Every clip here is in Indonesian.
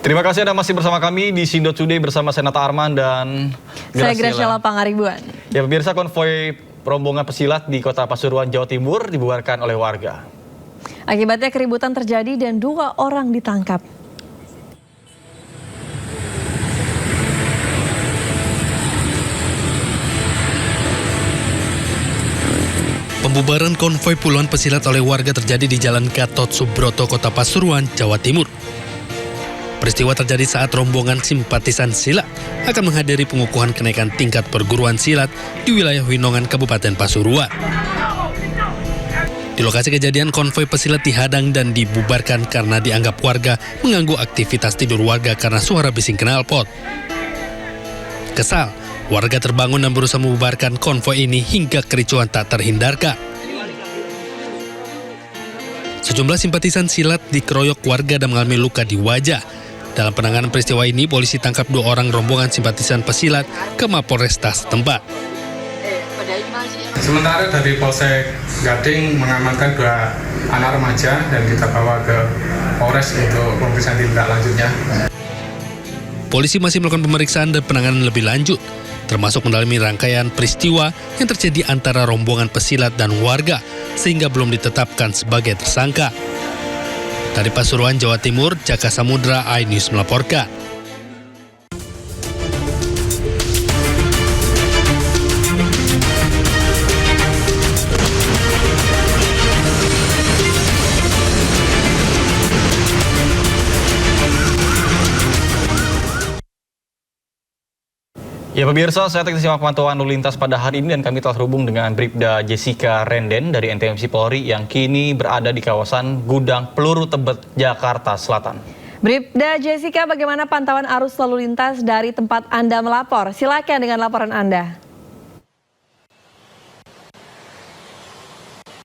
Terima kasih Anda masih bersama kami di Sindo Today bersama Senata Arman dan saya Graciela Pangaribuan. Ya pemirsa, konvoi rombongan pesilat di Kota Pasuruan, Jawa Timur dibubarkan oleh warga. Akibatnya keributan terjadi dan 2 orang ditangkap. Pembubaran konvoi puluhan pesilat oleh warga terjadi di Jalan Gatot Subroto, Kota Pasuruan, Jawa Timur. Peristiwa terjadi saat rombongan simpatisan silat akan menghadiri pengukuhan kenaikan tingkat perguruan silat di wilayah Winongan, Kabupaten Pasuruan. Di lokasi kejadian, konvoi pesilat dihadang dan dibubarkan karena dianggap warga mengganggu aktivitas tidur warga karena suara bising knalpot. Kesal, warga terbangun dan berusaha membubarkan konvoi ini hingga kericuhan tak terhindarkan. Sejumlah simpatisan silat dikeroyok warga dan mengalami luka di wajah. Dalam penanganan peristiwa ini, polisi tangkap 2 orang rombongan simpatisan pesilat ke Mapolresta setempat. Sementara dari Polsek Gading mengamankan 2 anak remaja dan kita bawa ke Polres untuk pemeriksaan tindak lanjutnya. Polisi masih melakukan pemeriksaan dan penanganan lebih lanjut, termasuk mendalami rangkaian peristiwa yang terjadi antara rombongan pesilat dan warga, sehingga belum ditetapkan sebagai tersangka. Dari Pasuruan, Jawa Timur, Jaka Samudra, iNews melaporkan. Ya pemirsa, saya akan simak pemantauan lalu lintas pada hari ini dan kami telah terhubung dengan Bribda Jessica Renden dari NTMC Polri yang kini berada di kawasan Gudang Peluru Tebet, Jakarta Selatan. Bribda Jessica, bagaimana pantauan arus lalu lintas dari tempat Anda melapor? Silakan dengan laporan Anda.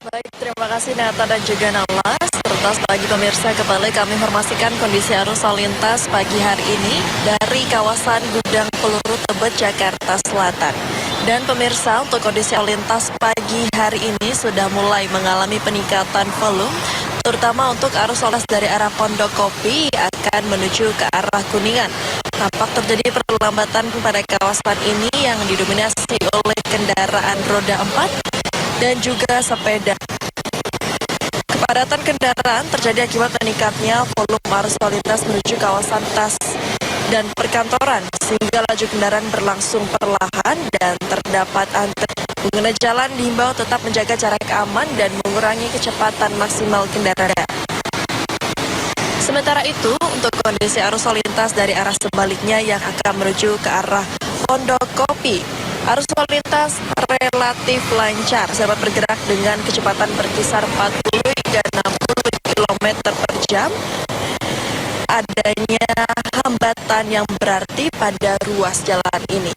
Baik, terima kasih Nata dan juga Nala. Serta bagi pemirsa, kembali kami informasikan kondisi arus lalu lintas pagi hari ini dari kawasan Gudang Peluru Tebet, Jakarta Selatan. Dan pemirsa, untuk kondisi lalu lintas pagi hari ini sudah mulai mengalami peningkatan volume, terutama untuk arus lalu lintas dari arah Pondokopi akan menuju ke arah Kuningan. Tampak terjadi perlambatan pada kawasan ini yang didominasi oleh kendaraan roda 4 dan juga sepeda. Kepadatan kendaraan terjadi akibat meningkatnya volume arus lalu lintas menuju kawasan tas dan perkantoran, sehingga laju kendaraan berlangsung perlahan dan terdapat antrean. Pengguna jalan diimbau tetap menjaga jarak aman dan mengurangi kecepatan maksimal kendaraan. Sementara itu, untuk kondisi arus lalu lintas dari arah sebaliknya yang akan menuju ke arah Pondokopi, arus lalu lintas relatif lancar, dapat bergerak dengan kecepatan berkisar 40 hingga 60 km per jam. Adanya hambatan yang berarti pada ruas jalan ini.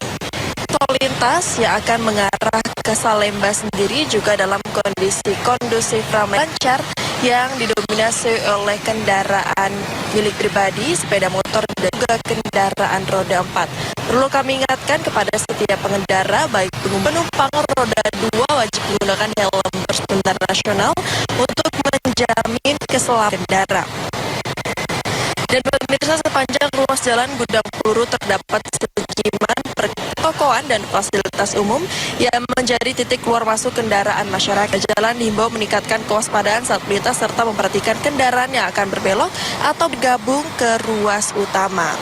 Lalu lintas yang akan mengarah ke Salemba sendiri juga dalam kondisi kondusif ramai lancar yang didominasi oleh kendaraan milik pribadi, sepeda motor, dan juga kendaraan roda 4. Perlu kami ingatkan kepada setiap pengendara, baik penumpang roda 2 wajib menggunakan helm berstandar nasional untuk menjamin keselamatan kendaraan. Dan pemirsa, sepanjang ruas jalan Gudang Peluru terdapat sejumlah pertokoan dan fasilitas umum yang menjadi titik keluar masuk kendaraan masyarakat. Jalan dihimbau meningkatkan kewaspadaan saat melintas serta memperhatikan kendaraan yang akan berbelok atau bergabung ke ruas utama.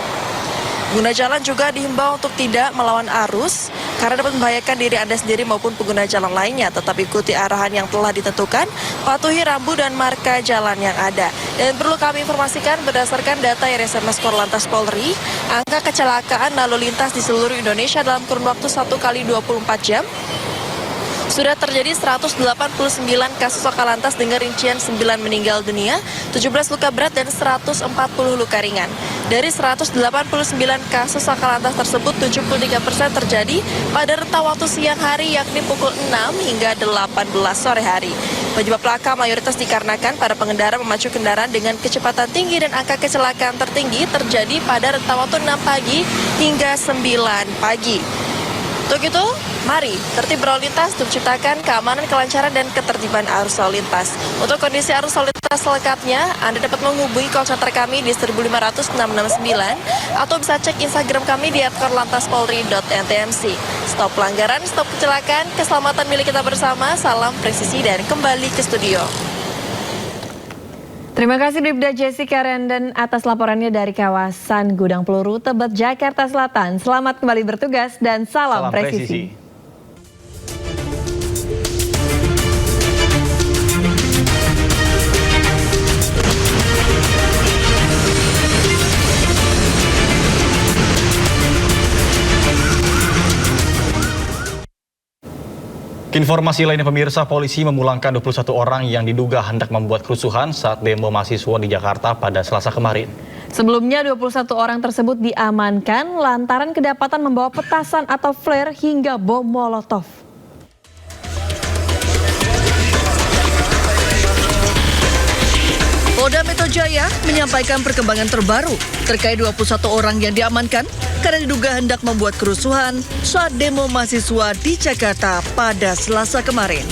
Pengguna jalan juga dihimbau untuk tidak melawan arus karena dapat membahayakan diri Anda sendiri maupun pengguna jalan lainnya. Tetap ikuti arahan yang telah ditentukan, patuhi rambu dan marka jalan yang ada. Dan perlu kami informasikan berdasarkan data RSMS Korlantas Polri, angka kecelakaan lalu lintas di seluruh Indonesia dalam kurun waktu 1 kali 24 jam sudah terjadi 189 kasus laka lantas dengan rincian 9 meninggal dunia, 17 luka berat dan 140 luka ringan. Dari 189 kasus laka lantas tersebut, 73% terjadi pada rentang waktu siang hari yakni pukul 6 hingga 18 sore hari. Penyebab laka mayoritas dikarenakan para pengendara memacu kendaraan dengan kecepatan tinggi dan angka kecelakaan tertinggi terjadi pada rentang waktu 6 pagi hingga 9 pagi. Untuk itu, mari tertib berlalu lintas untuk menciptakan keamanan, kelancaran, dan ketertiban arus lalu lintas. Untuk kondisi arus lalu lintas selengkapnya, Anda dapat menghubungi call center kami di 1500669 atau bisa cek Instagram kami di @korlantaspolri.ntmc. Stop pelanggaran, stop kecelakaan, keselamatan milik kita bersama. Salam presisi dan kembali ke studio. Terima kasih Bribda Jessica Renden atas laporannya dari kawasan Gudang Peluru Tebet, Jakarta Selatan. Selamat kembali bertugas dan salam presisi. Informasi lainnya pemirsa, polisi memulangkan 21 orang yang diduga hendak membuat kerusuhan saat demo mahasiswa di Jakarta pada Selasa kemarin. Sebelumnya 21 orang tersebut diamankan lantaran kedapatan membawa petasan atau flare hingga bom molotov. Polda Metro Jaya menyampaikan perkembangan terbaru terkait 21 orang yang diamankan karena diduga hendak membuat kerusuhan saat demo mahasiswa di Jakarta pada Selasa kemarin.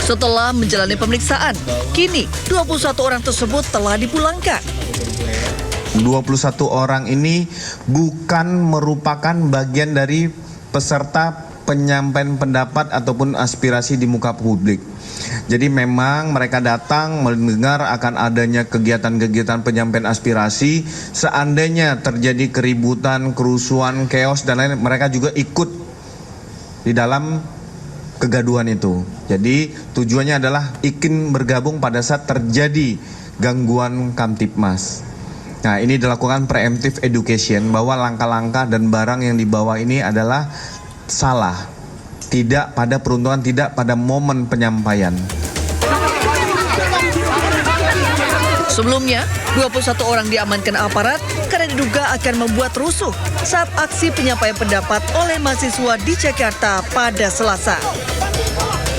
Setelah menjalani pemeriksaan, kini 21 orang tersebut telah dipulangkan. 21 orang ini bukan merupakan bagian dari peserta penyampaian pendapat ataupun aspirasi di muka publik. Jadi memang mereka datang mendengar akan adanya kegiatan-kegiatan penyampaian aspirasi. Seandainya terjadi keributan, kerusuhan, chaos dan lain, mereka juga ikut di dalam kegaduhan itu. Jadi tujuannya adalah ingin bergabung pada saat terjadi gangguan Kamtipmas. Nah, ini dilakukan preemptive education bahwa langkah-langkah dan barang yang dibawa ini adalah salah, tidak pada peruntukan, tidak pada momen penyampaian. Sebelumnya, 21 orang diamankan aparat karena diduga akan membuat rusuh saat aksi penyampaian pendapat oleh mahasiswa di Jakarta pada Selasa.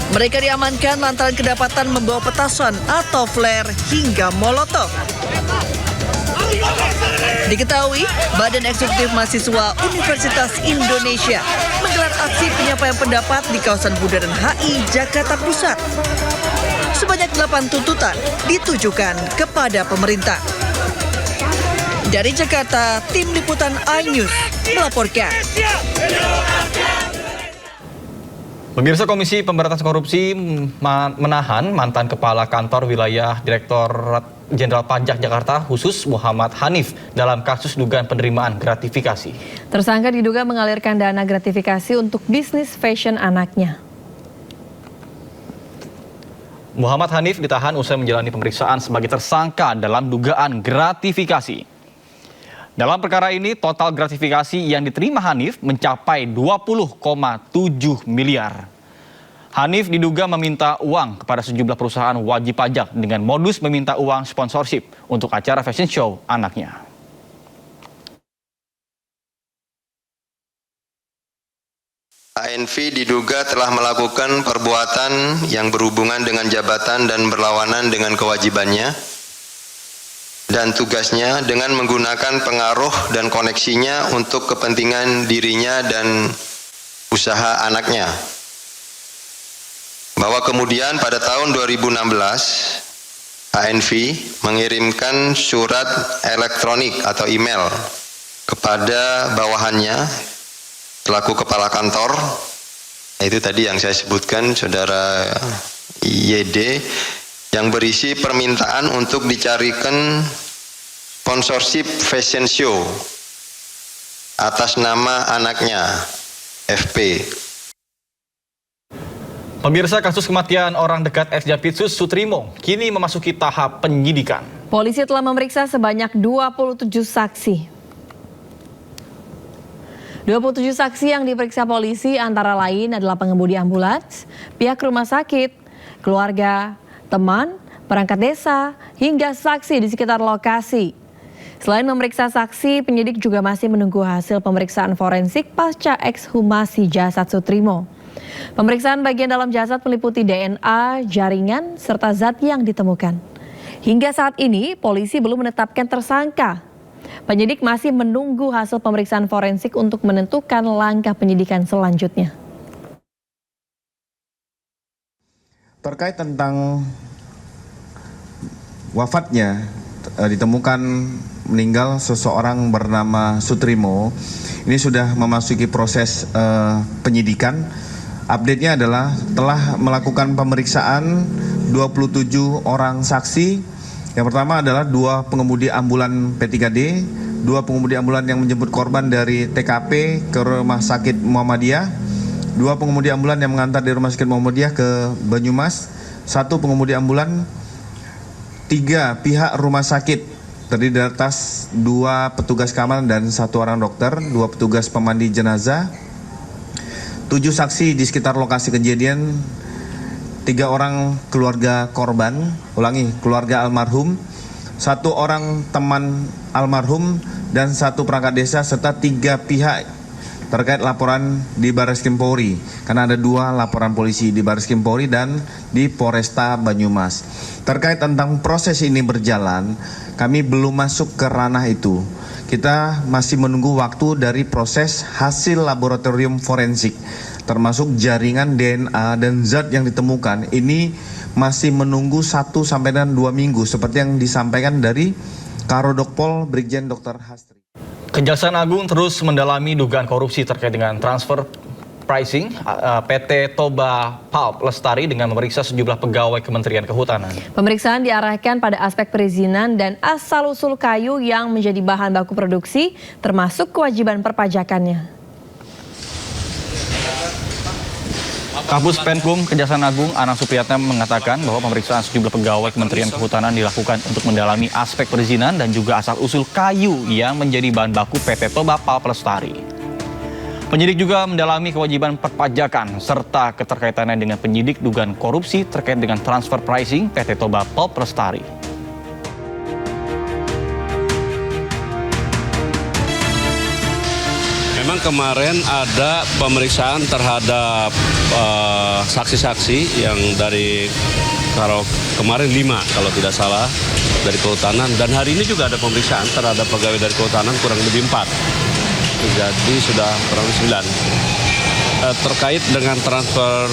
Mereka diamankan lantaran kedapatan membawa petasan atau flare hingga molotov. Diketahui, Badan Eksekutif Mahasiswa Universitas Indonesia menggelar aksi penyampaian pendapat di kawasan Bundaran HI, Jakarta Pusat. Sebanyak 8 tuntutan ditujukan kepada pemerintah. Dari Jakarta, Tim Liputan iNews melaporkan. Pemirsa, Komisi Pemberantasan Korupsi menahan mantan Kepala Kantor Wilayah Direktorat Jenderal Pajak Jakarta Khusus Muhammad Hanif dalam kasus dugaan penerimaan gratifikasi. Tersangka diduga mengalirkan dana gratifikasi untuk bisnis fashion anaknya. Muhammad Hanif ditahan usai menjalani pemeriksaan sebagai tersangka dalam dugaan gratifikasi. Dalam perkara ini, total gratifikasi yang diterima Hanif mencapai 20,7 miliar. Hanif diduga meminta uang kepada sejumlah perusahaan wajib pajak dengan modus meminta uang sponsorship untuk acara fashion show anaknya. ANV diduga telah melakukan perbuatan yang berhubungan dengan jabatan dan berlawanan dengan kewajibannya dan tugasnya dengan menggunakan pengaruh dan koneksinya untuk kepentingan dirinya dan usaha anaknya. Bahwa kemudian pada tahun 2016 ANV mengirimkan surat elektronik atau email kepada bawahannya selaku kepala kantor, itu tadi yang saya sebutkan saudara YD, yang berisi permintaan untuk dicarikan sponsorship fashion show atas nama anaknya FP. Pemirsa, kasus kematian orang dekat Ex-Jampitsus Sutrimo kini memasuki tahap penyidikan. Polisi telah memeriksa sebanyak 27 saksi. 27 saksi yang diperiksa polisi antara lain adalah pengemudi ambulans, pihak rumah sakit, keluarga, teman, perangkat desa, hingga saksi di sekitar lokasi. Selain memeriksa saksi, penyidik juga masih menunggu hasil pemeriksaan forensik pasca ekshumasi jasad Sutrimo. Pemeriksaan bagian dalam jasad meliputi DNA, jaringan, serta zat yang ditemukan. Hingga saat ini, polisi belum menetapkan tersangka. Penyidik masih menunggu hasil pemeriksaan forensik untuk menentukan langkah penyidikan selanjutnya. Terkait tentang wafatnya, ditemukan meninggal seseorang bernama Sutrimo. Ini sudah memasuki proses penyidikan. Update-nya adalah telah melakukan pemeriksaan 27 orang saksi. Yang pertama adalah 2 pengemudi ambulan P3D, 2 pengemudi ambulan yang menjemput korban dari TKP ke Rumah Sakit Muhammadiyah, 2 pengemudi ambulan yang mengantar dari Rumah Sakit Muhammadiyah ke Banyumas, 1 pengemudi ambulan, 3 pihak rumah sakit terdiri dari atas 2 petugas keamanan dan 1 orang dokter, 2 petugas pemandi jenazah, 7 saksi di sekitar lokasi kejadian, 3 orang keluarga korban, keluarga almarhum, 1 orang teman almarhum, dan 1 perangkat desa, serta 3 pihak terkait laporan di Barreskrim Polri, karena ada 2 laporan polisi di Barreskrim Polri dan di Polresta Banyumas. Terkait tentang proses ini berjalan, kami belum masuk ke ranah itu. Kita masih menunggu waktu dari proses hasil laboratorium forensik, termasuk jaringan DNA dan zat yang ditemukan. Ini masih menunggu 1 sampai dengan 2 minggu, seperti yang disampaikan dari Karodokpol Brigjen Dr. Hastri. Kejaksaan Agung terus mendalami dugaan korupsi terkait dengan transfer pricing PT Toba Pulp Lestari dengan memeriksa sejumlah pegawai Kementerian Kehutanan. Pemeriksaan diarahkan pada aspek perizinan dan asal-usul kayu yang menjadi bahan baku produksi, termasuk kewajiban perpajakannya. Kabus Penkum Kejaksaan Agung Anang Supriyatna mengatakan bahwa pemeriksaan sejumlah pegawai Kementerian Kehutanan dilakukan untuk mendalami aspek perizinan dan juga asal-usul kayu yang menjadi bahan baku PT Toba Pulp Lestari. Penyidik juga mendalami kewajiban perpajakan serta keterkaitannya dengan penyidik dugaan korupsi terkait dengan transfer pricing PT Toba Pulp Lestari. Memang kemarin ada pemeriksaan terhadap saksi-saksi yang dari kemarin 5 kalau tidak salah dari Kehutanan, dan hari ini juga ada pemeriksaan terhadap pegawai dari Kehutanan kurang lebih 4. Jadi sudah kurang lebih 9. Terkait dengan transfer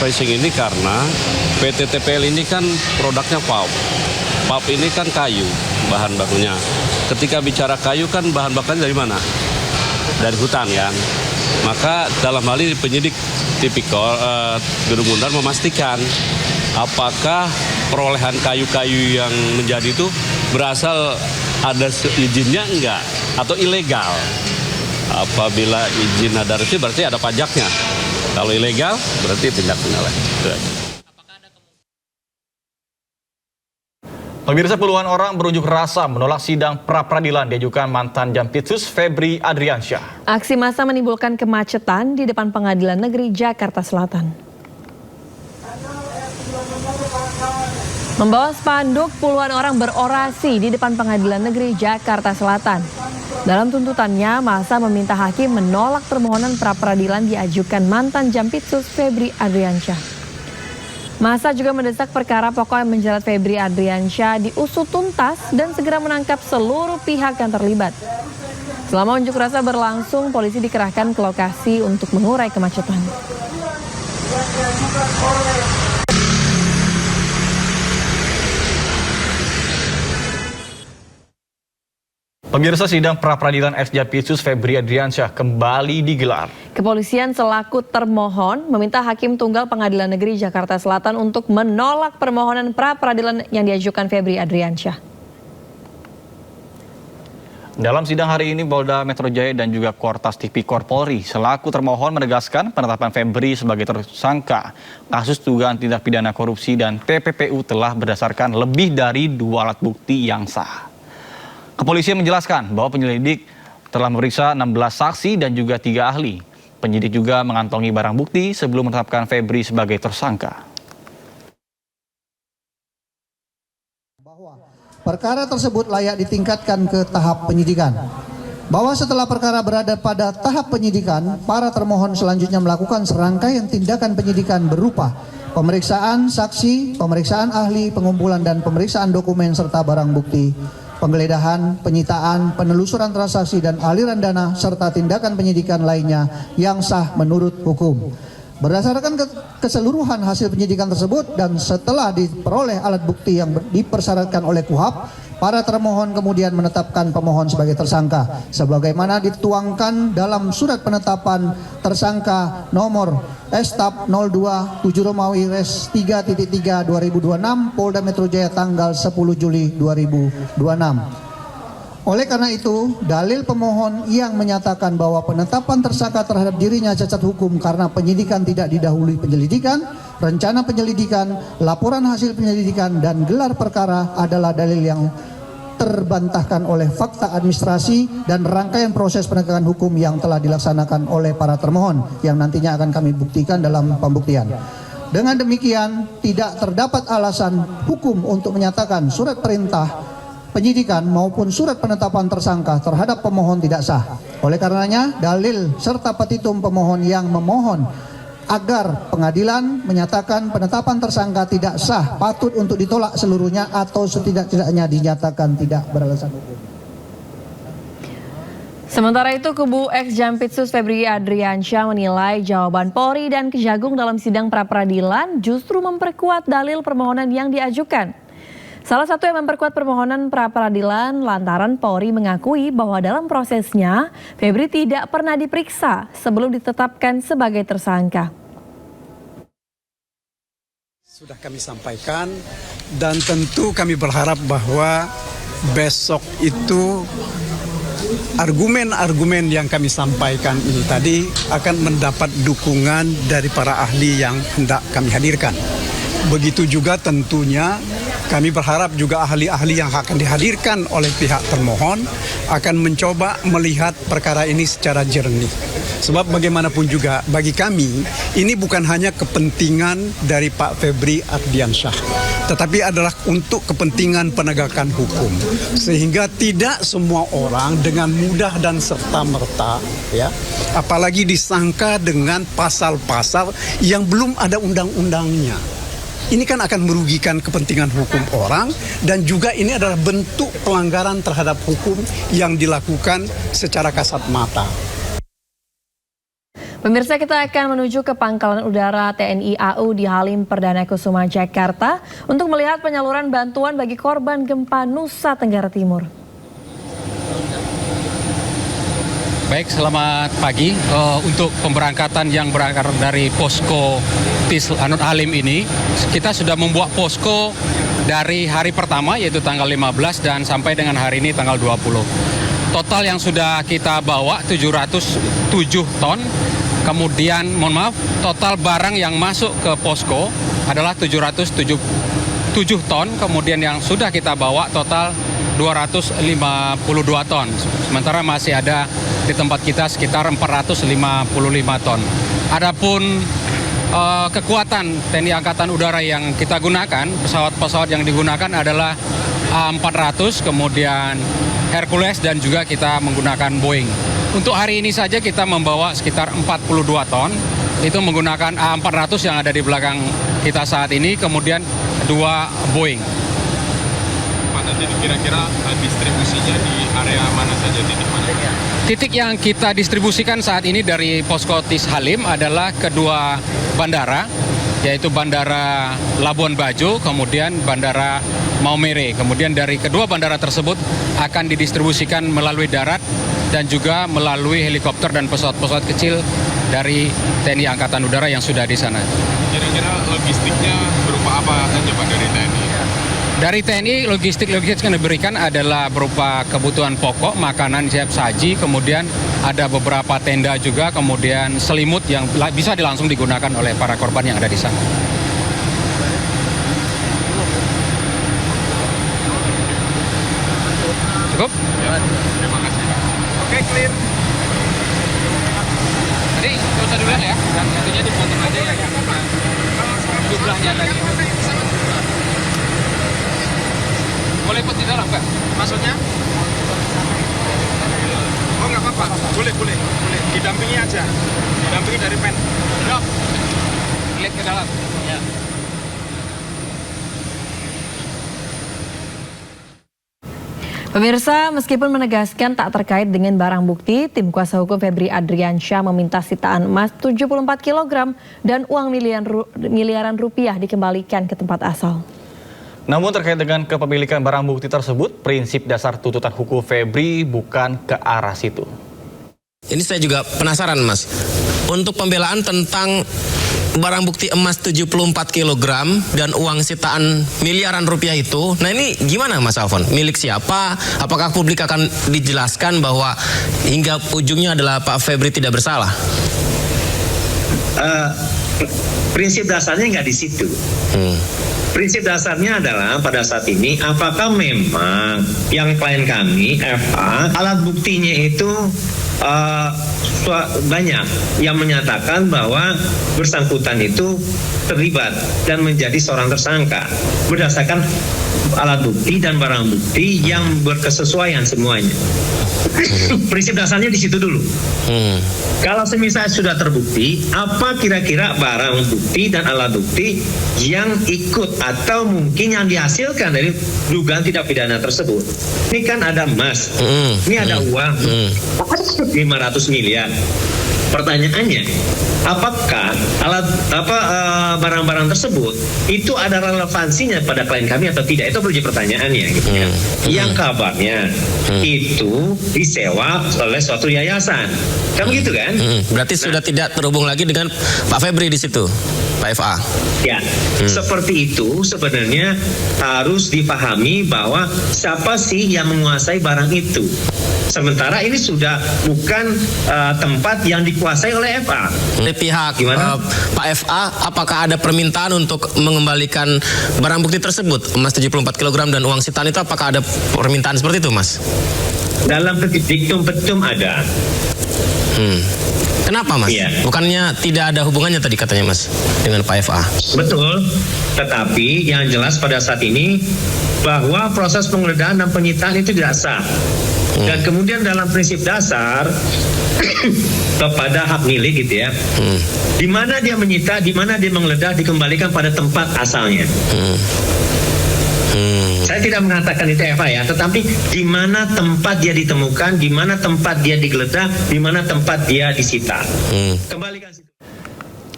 pricing ini karena PT TPL ini kan produknya pulp. Pulp ini kan kayu bahan bakunya. Ketika bicara kayu kan bahan bakunya dari mana? Dari hutan kan. Maka dalam hal ini penyidik tipikor Gedung Bundar memastikan apakah perolehan kayu-kayu yang menjadi itu berasal ada izinnya enggak atau ilegal. Apabila izin ada resmi berarti ada pajaknya. Kalau ilegal berarti tindak pidana. Pemirsa, puluhan orang berunjuk rasa menolak sidang pra-peradilan diajukan mantan Jampitsus Febri Adriansyah. Aksi massa menimbulkan kemacetan di depan Pengadilan Negeri Jakarta Selatan. Membawa spanduk, puluhan orang berorasi di depan Pengadilan Negeri Jakarta Selatan. Dalam tuntutannya, massa meminta hakim menolak permohonan pra-peradilan diajukan mantan Jampitsus Febri Adriansyah. Massa juga mendesak perkara pokok yang menjerat Febri Adriansyah diusut tuntas dan segera menangkap seluruh pihak yang terlibat. Selama unjuk rasa berlangsung, polisi dikerahkan ke lokasi untuk mengurai kemacetan. Pemirsa, sidang pra-peradilan ex-Jampitsus Febri Adriansyah kembali digelar. Kepolisian selaku termohon meminta Hakim Tunggal Pengadilan Negeri Jakarta Selatan untuk menolak permohonan pra-peradilan yang diajukan Febri Adriansyah. Dalam sidang hari ini, Polda Metro Jaya dan juga Kortas Tipikor Polri selaku termohon menegaskan penetapan Febri sebagai tersangka kasus dugaan tindak pidana korupsi dan TPPU telah berdasarkan lebih dari 2 alat bukti yang sah. Kepolisian menjelaskan bahwa penyelidik telah memeriksa 16 saksi dan juga 3 ahli. Penyidik juga mengantongi barang bukti sebelum menetapkan Febri sebagai tersangka. Bahwa perkara tersebut layak ditingkatkan ke tahap penyidikan. Bahwa setelah perkara berada pada tahap penyidikan, para termohon selanjutnya melakukan serangkaian tindakan penyidikan berupa pemeriksaan saksi, pemeriksaan ahli, pengumpulan dan pemeriksaan dokumen serta barang bukti, penggeledahan, penyitaan, penelusuran transaksi dan aliran dana serta tindakan penyidikan lainnya yang sah menurut hukum. Berdasarkan keseluruhan hasil penyidikan tersebut dan setelah diperoleh alat bukti yang dipersyaratkan oleh KUHAP, para termohon kemudian menetapkan pemohon sebagai tersangka sebagaimana dituangkan dalam surat penetapan tersangka nomor Stap 02 7 Romawi Res 3.3 2026 Polda Metro Jaya tanggal 10 Juli 2026. Oleh karena itu, dalil pemohon yang menyatakan bahwa penetapan tersangka terhadap dirinya cacat hukum karena penyidikan tidak didahului penyelidikan, rencana penyelidikan, laporan hasil penyelidikan, dan gelar perkara adalah dalil yang terbantahkan oleh fakta administrasi dan rangkaian proses penegakan hukum yang telah dilaksanakan oleh para termohon yang nantinya akan kami buktikan dalam pembuktian. Dengan demikian, tidak terdapat alasan hukum untuk menyatakan surat perintah penyidikan maupun surat penetapan tersangka terhadap pemohon tidak sah. Oleh karenanya, dalil serta petitum pemohon yang memohon agar pengadilan menyatakan penetapan tersangka tidak sah patut untuk ditolak seluruhnya atau setidak-tidaknya dinyatakan tidak beralasan hukum. Sementara itu, kubu ex-Jampitsus Febri Adriansyah menilai jawaban Polri dan Kejagung dalam sidang pra-peradilan justru memperkuat dalil permohonan yang diajukan. Salah satu yang memperkuat permohonan pra-peradilan lantaran Polri mengakui bahwa dalam prosesnya Febri tidak pernah diperiksa sebelum ditetapkan sebagai tersangka. Sudah kami sampaikan dan tentu kami berharap bahwa besok itu argumen-argumen yang kami sampaikan ini tadi akan mendapat dukungan dari para ahli yang hendak kami hadirkan. Begitu juga tentunya kami berharap juga ahli-ahli yang akan dihadirkan oleh pihak termohon akan mencoba melihat perkara ini secara jernih. Sebab bagaimanapun juga bagi kami ini bukan hanya kepentingan dari Pak Febri Adriansyah, tetapi adalah untuk kepentingan penegakan hukum. Sehingga tidak semua orang dengan mudah dan serta-merta ya, apalagi disangka dengan pasal-pasal yang belum ada undang-undangnya. Ini kan akan merugikan kepentingan hukum orang dan juga ini adalah bentuk pelanggaran terhadap hukum yang dilakukan secara kasat mata. Pemirsa, kita akan menuju ke Pangkalan Udara TNI AU di Halim Perdana Kusuma, Jakarta untuk melihat penyaluran bantuan bagi korban gempa Nusa Tenggara Timur. Baik, selamat pagi. Untuk pemberangkatan yang berangkat dari posko TIS Halim ini, kita sudah membuat posko dari hari pertama yaitu tanggal 15 dan sampai dengan hari ini tanggal 20. Total yang sudah kita bawa 707 ton. Kemudian, total barang yang masuk ke posko adalah 707 ton. Kemudian yang sudah kita bawa total 252 ton. Sementara masih ada di tempat kita sekitar 455 ton. Adapun kekuatan TNI Angkatan Udara yang kita gunakan, pesawat-pesawat yang digunakan adalah A400, kemudian Hercules dan juga kita menggunakan Boeing. Untuk hari ini saja kita membawa sekitar 42 ton, itu menggunakan A400 yang ada di belakang kita saat ini, kemudian 2 Boeing. Jadi kira-kira distribusinya di area mana saja, titik mana? Titik yang kita distribusikan saat ini dari posko TIS Halim adalah kedua bandara, yaitu Bandara Labuan Bajo, kemudian Bandara Maumere. Kemudian dari kedua bandara tersebut akan didistribusikan melalui darat dan juga melalui helikopter dan pesawat-pesawat kecil dari TNI Angkatan Udara yang sudah di sana. Kira-kira logistiknya berupa apa saja Pak dari TNI? Dari TNI, logistik yang diberikan adalah berupa kebutuhan pokok, makanan siap saji, kemudian ada beberapa tenda juga, kemudian selimut yang bisa langsung digunakan oleh para korban yang ada di sana. Cukup? Ya, terima kasih Pak. Oke, clear. Tadi nggak usah duluan ya, dan tentunya dipotong aja ya. Jumlahnya tadi. Boleh ikut di dalam, Kak? Maksudnya? Oh, nggak apa-apa. Boleh. Didampingi aja. Didampingi dari pen. Yuk. Lihat ke dalam. Ya. Pemirsa, meskipun menegaskan tak terkait dengan barang bukti, tim kuasa hukum Febri Adriansyah meminta sitaan emas 74 kg dan uang miliaran rupiah dikembalikan ke tempat asal. Namun terkait dengan kepemilikan barang bukti tersebut, prinsip dasar tuntutan hukum Febri bukan ke arah situ. Ini saya juga penasaran, Mas. Untuk pembelaan tentang barang bukti emas 74 kg dan uang sitaan miliaran rupiah itu, nah ini gimana Mas Alfon? Milik siapa? Apakah publik akan dijelaskan bahwa hingga ujungnya adalah Pak Febri tidak bersalah? Prinsip dasarnya nggak di situ. Prinsip dasarnya adalah pada saat ini apakah memang yang klien kami FA alat buktinya itu banyak yang menyatakan bahwa bersangkutan itu terlibat dan menjadi seorang tersangka berdasarkan alat bukti dan barang bukti yang berkesesuaian semuanya. Prinsip dasarnya di situ dulu. Kalau semisal sudah terbukti, apa kira-kira barang bukti dan alat bukti yang ikut atau mungkin yang dihasilkan dari dugaan tindak pidana tersebut? Ini kan ada emas, ini ada uang 500 miliar. Pertanyaannya, apakah barang-barang tersebut itu ada relevansinya pada klien kami atau tidak? Itu menjadi pertanyaannya. Gitu ya. Yang kabarnya itu disewa oleh suatu yayasan, kan begitu kan? Berarti sudah tidak terhubung lagi dengan Pak Febri di situ, Pak FA. Ya, seperti itu sebenarnya harus dipahami bahwa siapa sih yang menguasai barang itu. Sementara ini sudah bukan tempat yang dikuasai oleh FA. Dari pihak Pak FA, apakah ada permintaan untuk mengembalikan barang bukti tersebut, emas 74 kg dan uang sitaan itu, apakah ada permintaan seperti itu, Mas? Dalam diktum-petum ada. Kenapa, Mas? Iya. Bukannya tidak ada hubungannya tadi katanya, Mas, dengan Pak FA? Betul, tetapi yang jelas pada saat ini bahwa proses penggeledahan dan penyitaan itu tidak sah. Dan kemudian dalam prinsip dasar kepada hak milik gitu ya, di mana dia menyita, di mana dia menggeledah, dikembalikan pada tempat asalnya. Saya tidak mengatakan itu Eva ya, tetapi di mana tempat dia ditemukan, di mana tempat dia digeledah, di mana tempat dia disita. Kembalikan situ.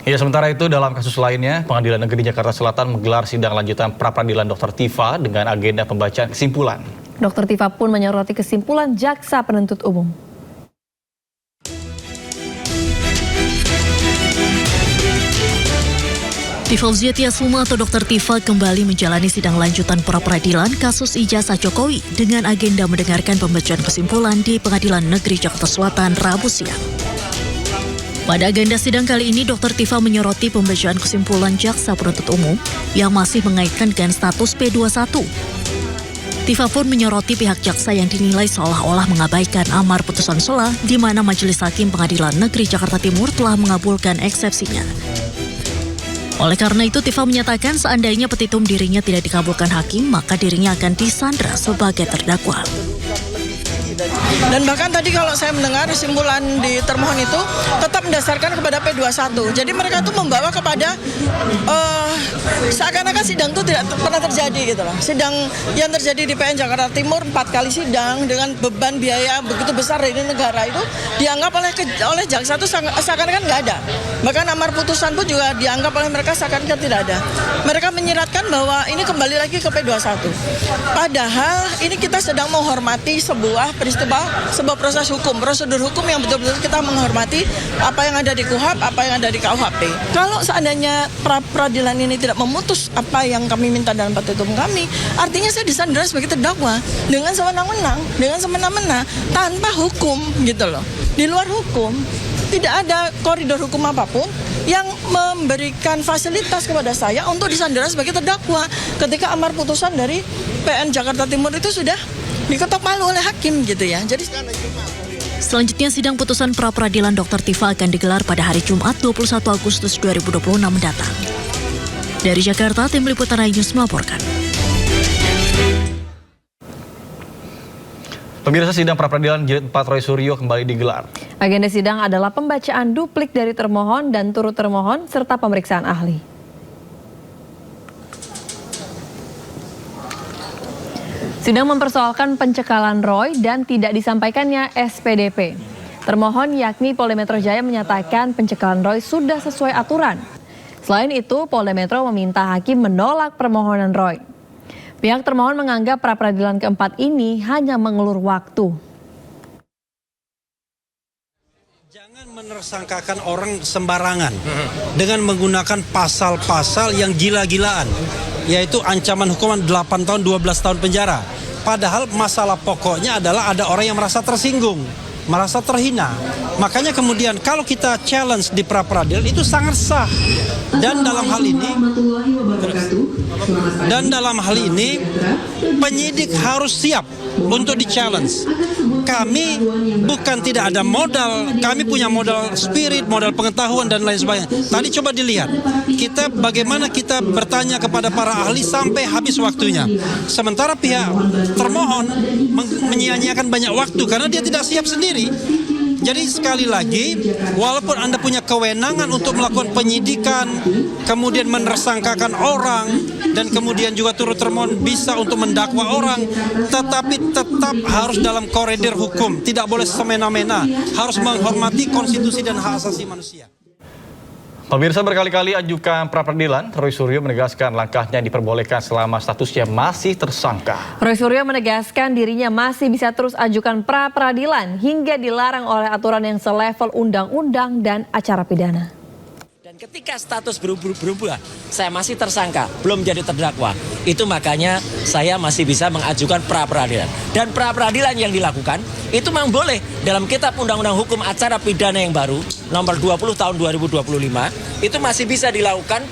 Ya, sementara itu dalam kasus lainnya, Pengadilan Negeri Jakarta Selatan menggelar sidang lanjutan pra-peradilan Dr. Tifa dengan agenda pembacaan kesimpulan. Dr. Tifa pun menyoroti kesimpulan jaksa penuntut umum. Tifauziah Tiasuma atau Dr. Tifa kembali menjalani sidang lanjutan pra-peradilan kasus ijazah Jokowi dengan agenda mendengarkan pembacaan kesimpulan di Pengadilan Negeri Jakarta Selatan Rabu siang. Pada agenda sidang kali ini, Dr. Tifa menyoroti pembacaan kesimpulan jaksa penuntut umum yang masih mengaitkan dengan status P21. Tifa pun menyoroti pihak jaksa yang dinilai seolah-olah mengabaikan amar putusan sela di mana Majelis Hakim Pengadilan Negeri Jakarta Timur telah mengabulkan eksepsinya. Oleh karena itu, Tifa menyatakan seandainya petitum dirinya tidak dikabulkan hakim, maka dirinya akan disandra sebagai terdakwa. Dan bahkan tadi kalau saya mendengar kesimpulan di termohon itu tetap mendasarkan kepada P21. Jadi mereka itu membawa kepada seakan-akan sidang itu tidak pernah terjadi gitu loh. Sidang yang terjadi di PN Jakarta Timur 4 kali sidang dengan beban biaya begitu besar dari negara itu dianggap oleh jaksa itu seakan-akan nggak ada. Bahkan amar putusan pun juga dianggap oleh mereka seakan-akan tidak ada. Mereka menyiratkan bahwa ini kembali lagi ke P21. Padahal ini kita sedang menghormati sebuah peristiwa, sebuah proses hukum, prosedur hukum yang betul-betul kita menghormati apa yang ada di KUHP, apa yang ada di KUHP. Kalau seandainya pra-peradilan ini tidak memutus apa yang kami minta dalam petitum kami, artinya saya disandera sebagai terdakwa dengan semena-mena, tanpa hukum gitu loh. Di luar hukum, tidak ada koridor hukum apapun yang memberikan fasilitas kepada saya untuk disandera sebagai terdakwa ketika amar putusan dari PN Jakarta Timur itu sudah diketok palu oleh hakim gitu ya. Jadi Selanjutnya, sidang putusan pra-peradilan Dr. Tifa akan digelar pada hari Jumat 21 Agustus 2026 mendatang. Dari Jakarta, tim liputan iNews melaporkan. Pemirsa, sidang pra-peradilan Jilid 4 Roy Suryo kembali digelar. Agenda sidang adalah pembacaan duplik dari termohon dan turut termohon serta pemeriksaan ahli. Sidang mempersoalkan pencekalan Roy dan tidak disampaikannya SPDP. Termohon yakni Polda Metro Jaya menyatakan pencekalan Roy sudah sesuai aturan. Selain itu, Polda Metro meminta hakim menolak permohonan Roy. Pihak termohon menganggap pra-peradilan keempat ini hanya mengulur waktu. Jangan menersangkakan orang sembarangan dengan menggunakan pasal-pasal yang gila-gilaan, yaitu ancaman hukuman 8 tahun 12 tahun penjara. Padahal masalah pokoknya adalah ada orang yang merasa tersinggung, merasa terhina. Makanya kemudian kalau kita challenge di pra-peradilan itu sangat sah. Dan dalam hal ini penyidik harus siap untuk di-challenge. Kami bukan tidak ada modal, kami punya modal spirit, modal pengetahuan dan lain sebagainya. Tadi coba dilihat, bagaimana kita bertanya kepada para ahli sampai habis waktunya. Sementara pihak termohon menyia-nyiakan banyak waktu karena dia tidak siap sendiri. Jadi sekali lagi, walaupun Anda punya kewenangan untuk melakukan penyidikan, kemudian menersangkakan orang, dan kemudian juga turut termohon bisa untuk mendakwa orang, tetapi tetap harus dalam koridor hukum, tidak boleh semena-mena, harus menghormati konstitusi dan hak asasi manusia. Pemirsa, berkali-kali ajukan pra-peradilan, Roy Suryo menegaskan langkahnya diperbolehkan selama statusnya masih tersangka. Roy Suryo menegaskan dirinya masih bisa terus ajukan pra-peradilan hingga dilarang oleh aturan yang selevel undang-undang dan acara pidana. Dan ketika status berubah, saya masih tersangka, belum jadi terdakwa. Itu makanya saya masih bisa mengajukan pra-peradilan. Dan pra-peradilan yang dilakukan itu memang boleh dalam Kitab Undang-Undang Hukum Acara Pidana yang baru nomor 20 tahun 2025 itu masih bisa dilakukan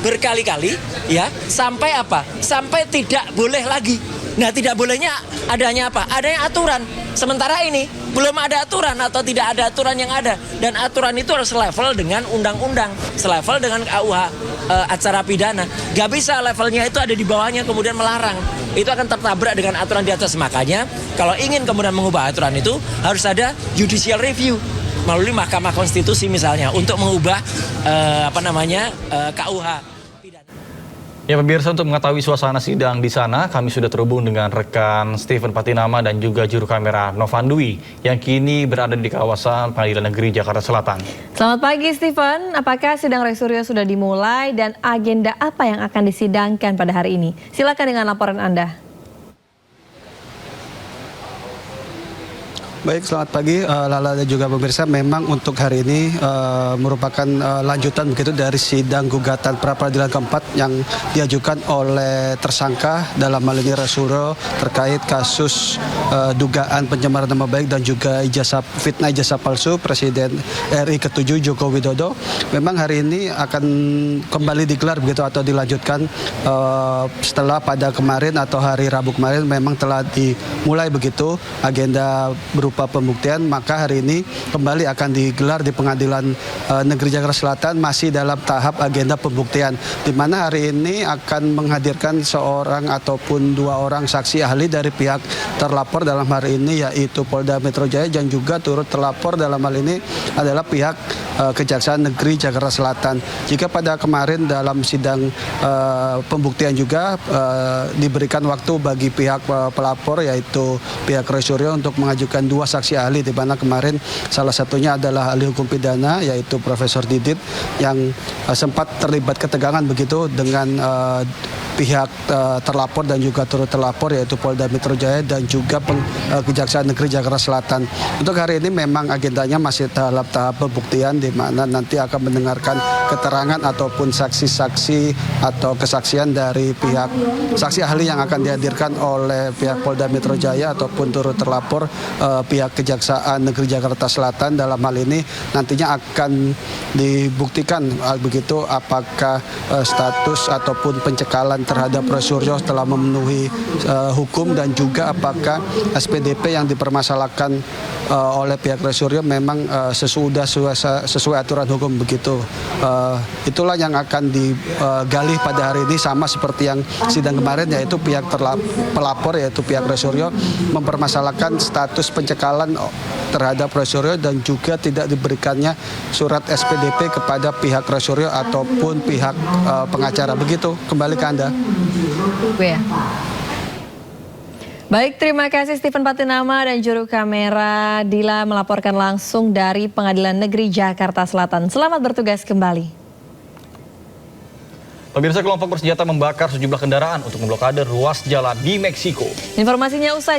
berkali-kali ya sampai apa? Sampai tidak boleh lagi. Nah, tidak bolehnya adanya apa? Adanya aturan. Sementara ini belum ada aturan atau tidak ada aturan yang ada. Dan aturan itu harus level dengan undang-undang, selevel dengan KUH acara pidana. Gak bisa levelnya itu ada di bawahnya kemudian melarang. Itu akan tertabrak dengan aturan di atas. Makanya kalau ingin kemudian mengubah aturan itu harus ada judicial review melalui Mahkamah Konstitusi misalnya untuk mengubah KUH. Ya pemirsa, untuk mengetahui suasana sidang di sana, kami sudah terhubung dengan rekan Steven Patinama dan juga juru kamera Novan Dwi yang kini berada di kawasan Pengadilan Negeri Jakarta Selatan. Selamat pagi Steven, apakah sidang Roy Suryo sudah dimulai dan agenda apa yang akan disidangkan pada hari ini? Silakan dengan laporan Anda. Baik, selamat pagi Lala dan juga pemirsa. Memang untuk hari ini merupakan lanjutan begitu dari sidang gugatan pra-peradilan keempat yang diajukan oleh tersangka dalam hal ini Roy Suryo terkait kasus dugaan pencemaran nama baik dan juga fitnah ijazah palsu Presiden RI ke-7 Joko Widodo. Memang hari ini akan kembali digelar begitu atau dilanjutkan setelah pada kemarin atau hari Rabu kemarin memang telah dimulai begitu agenda berupa pembuktian, maka hari ini kembali akan digelar di Pengadilan Negeri Jakarta Selatan masih dalam tahap agenda pembuktian, di mana hari ini akan menghadirkan seorang ataupun dua orang saksi ahli dari pihak terlapor dalam hari ini yaitu Polda Metro Jaya dan juga turut terlapor dalam hal ini adalah pihak Kejaksaan Negeri Jakarta Selatan. Jika pada kemarin dalam sidang pembuktian juga diberikan waktu bagi pihak pelapor yaitu pihak Roy Suryo untuk mengajukan dua saksi ahli, di mana kemarin salah satunya adalah ahli hukum pidana yaitu Profesor Didit yang sempat terlibat ketegangan begitu dengan pihak terlapor dan juga turut terlapor yaitu Polda Metro Jaya dan juga Kejaksaan Negeri Jakarta Selatan. Untuk hari ini memang agendanya masih dalam tahap pembuktian, di mana nanti akan mendengarkan keterangan ataupun saksi-saksi atau kesaksian dari pihak saksi ahli yang akan dihadirkan oleh pihak Polda Metro Jaya ataupun turut terlapor pihak Kejaksaan Negeri Jakarta Selatan. Dalam hal ini nantinya akan dibuktikan begitu apakah status ataupun pencekalan terhadap Roy Suryo telah memenuhi hukum dan juga apakah SPDP yang dipermasalahkan oleh pihak Roy Suryo memang sesuai aturan hukum begitu. Itulah yang akan digali pada hari ini, sama seperti yang sidang kemarin yaitu pihak pelapor yaitu pihak Roy Suryo mempermasalahkan status pencekalan terhadap Roy Suryo dan juga tidak diberikannya surat SPDP kepada pihak Roy Suryo ataupun pihak pengacara. Begitu, kembali ke Anda. Baik, terima kasih Stephen Patinama dan juru kamera Dila melaporkan langsung dari Pengadilan Negeri Jakarta Selatan. Selamat bertugas kembali. Pemirsa, kelompok bersenjata membakar sejumlah kendaraan untuk memblokade ruas jalan di Meksiko. Informasinya usai